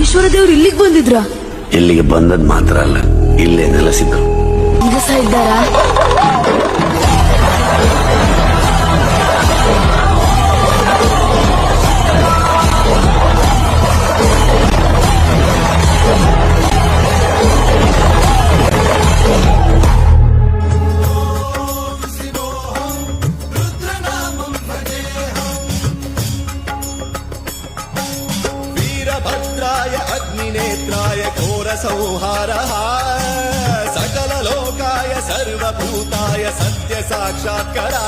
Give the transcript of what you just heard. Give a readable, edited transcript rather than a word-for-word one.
ಈಶ್ವರ ದೇವ್ರು ಇಲ್ಲಿಗೆ ಬಂದಿದ್ರ? ಇಲ್ಲಿಗೆ ಬಂದದ್ ಮಾತ್ರ ಅಲ್ಲ, ಇಲ್ಲೇ ನೆಲೆಸಿದ್ರು. ದಿವಸ ಇದ್ದಾರಾ? भद्राय अग्निनेत्राय घोरसंहारः सकललोकाय सर्वभूताय सत्य साक्षात्करा